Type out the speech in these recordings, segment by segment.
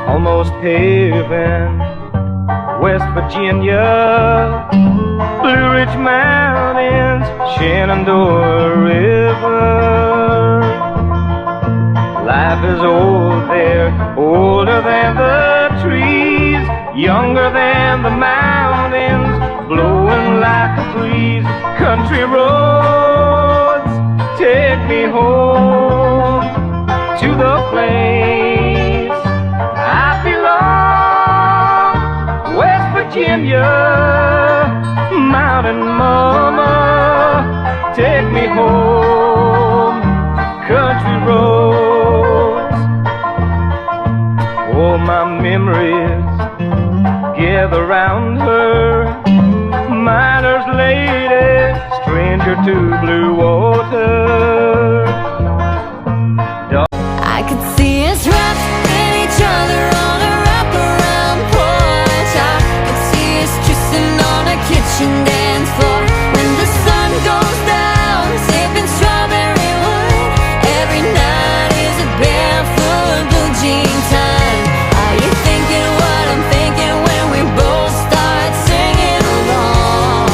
Almost heaven, West Virginia, Blue Ridge Mountains, Shenandoah River. Life is old there, older than the trees, younger than the mountains, blowing like a breeze. Country roads take me home to the place I belong. West Virginia, mountain mama, take me home. Country roads, oh, my memories gather round her. Miner's lady, stranger to blue water. I could see us wrapped in each other on a wraparound porch. I could see us kissing on a kitchen dance floor. When the sun goes down, sipping strawberry wine. Every night is a barefoot blue jean time. Are you thinking what I'm thinking when we both start singing along?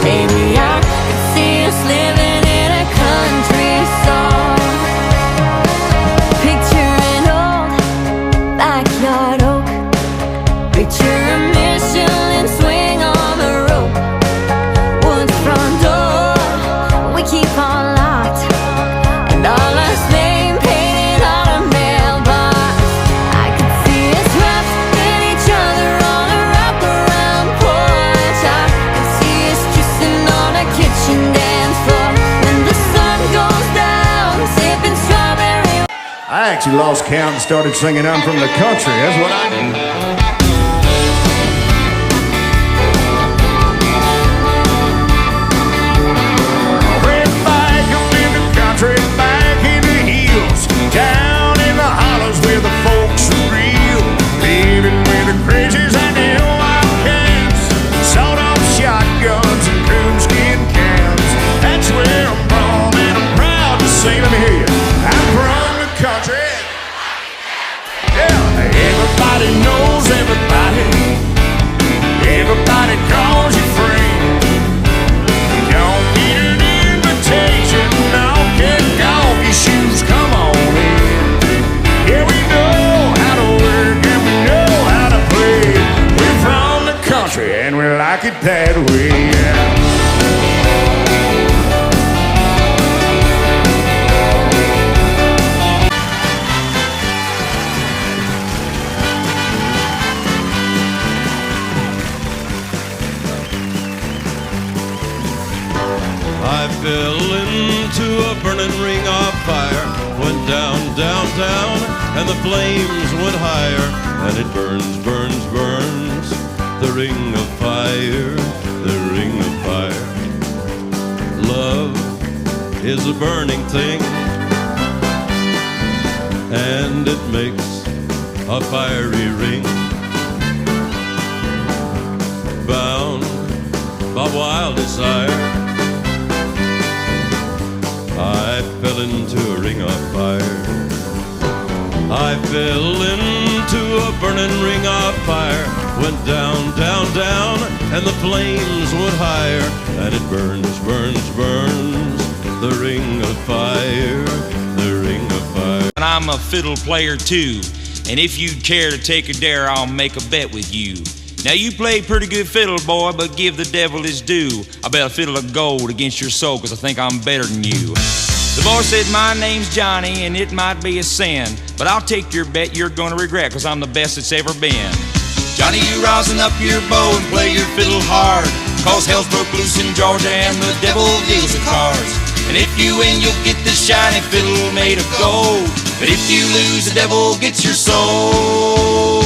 Baby, I could see us living in a country song. Picture an old backyard oak. Picture a Michelin swing on the rope. Wood front door we keep on locked, and our last name painted on a mailbox. I could see us wrapped in each other on a wraparound porch. I could see us kissing on a kitchen dance floor. When the sun goes down, sipping strawberry. I actually lost count and started singing I'm from the country. That's what I do. Red back up in the country, back in the hills, down in the hollows where the folks are real. Living with the crazies and the wildcats, sawed-off shotguns and coonskin cans. That's where I'm from, and I'm proud to say, let me hear you, I'm from the country. Yeah, everybody knows everybody. Everybody calls you friend. You don't need an invitation. Now kick off your shoes, come on in. Yeah, we know how to work and we know how to play. We're from the country and we like it that way. Yeah. I fell into a burning ring of fire, went down, down, down, and the flames went higher, and it burns, burns, burns, the ring of fire, the ring of fire. Love is a burning thing, and it makes a fiery ring, bound by wild desire. I fell into a ring of fire. I fell into a burning ring of fire. Went down, down, down, and the flames went higher. And it burns, burns, burns, the ring of fire, the ring of fire. And I'm a fiddle player too, and if you'd care to take a dare, I'll make a bet with you. Now you play pretty good fiddle, boy, but give the devil his due. I bet a fiddle of gold against your soul, 'cause I think I'm better than you. The boy said my name's Johnny, and it might be a sin, but I'll take your bet you're gonna regret, 'cause I'm the best that's ever been. Johnny, you rosin up your bow and play your fiddle hard, 'cause hell's broke loose in Georgia and the devil deals the cards. And if you win, you'll get this shiny fiddle made of gold, but if you lose, the devil gets your soul.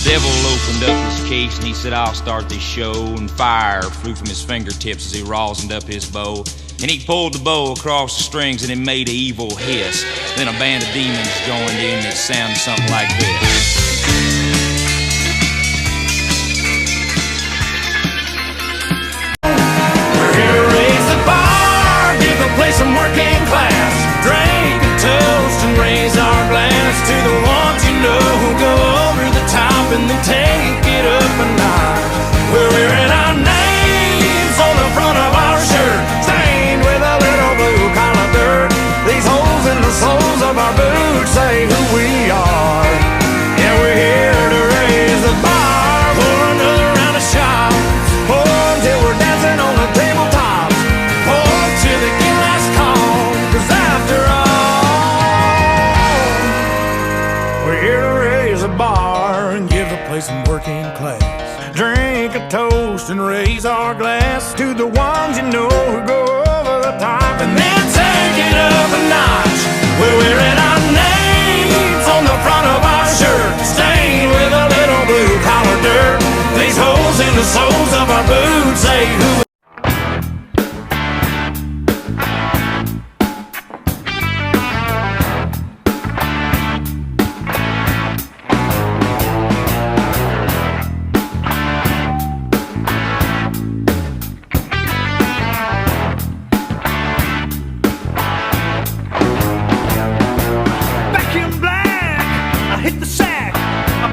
Devil opened up his case and he said, I'll start this show. And fire flew from his fingertips as he rosined up his bow. And he pulled the bow across the strings and it made an evil hiss. Then a band of demons joined in and it sounded something like this. and raise our glass to the ones you know who go over the top. And then take it up a notch. We're wearing our names on the front of our shirt, stained with a little blue collar dirt. These holes in the soles of our boots say who.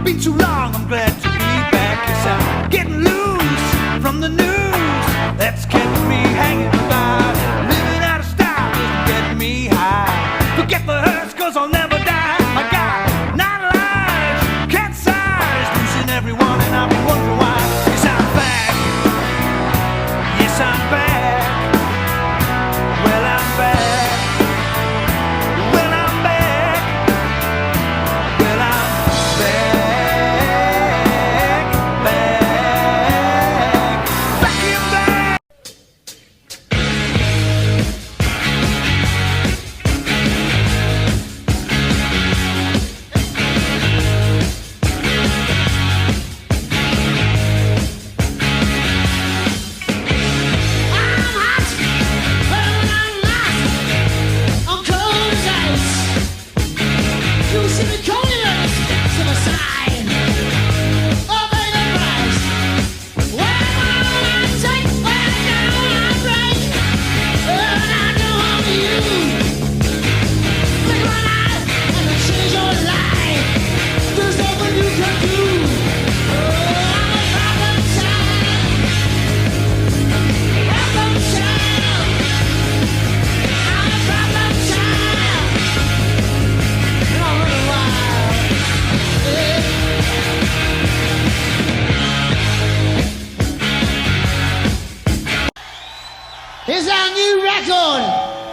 Been too long, I'm glad to be back. Yes, I'm getting loose from the news that's kept me hanging by. Living out of style is getting me high. Forget the hurts, cause I'll never die. I got 9 lives, cat size, losing everyone, and I've been wondering why. Yes, I'm back. Yes, I'm back. Well, I'm back. Well, I'm back. Well, I'm back. Here's our new record.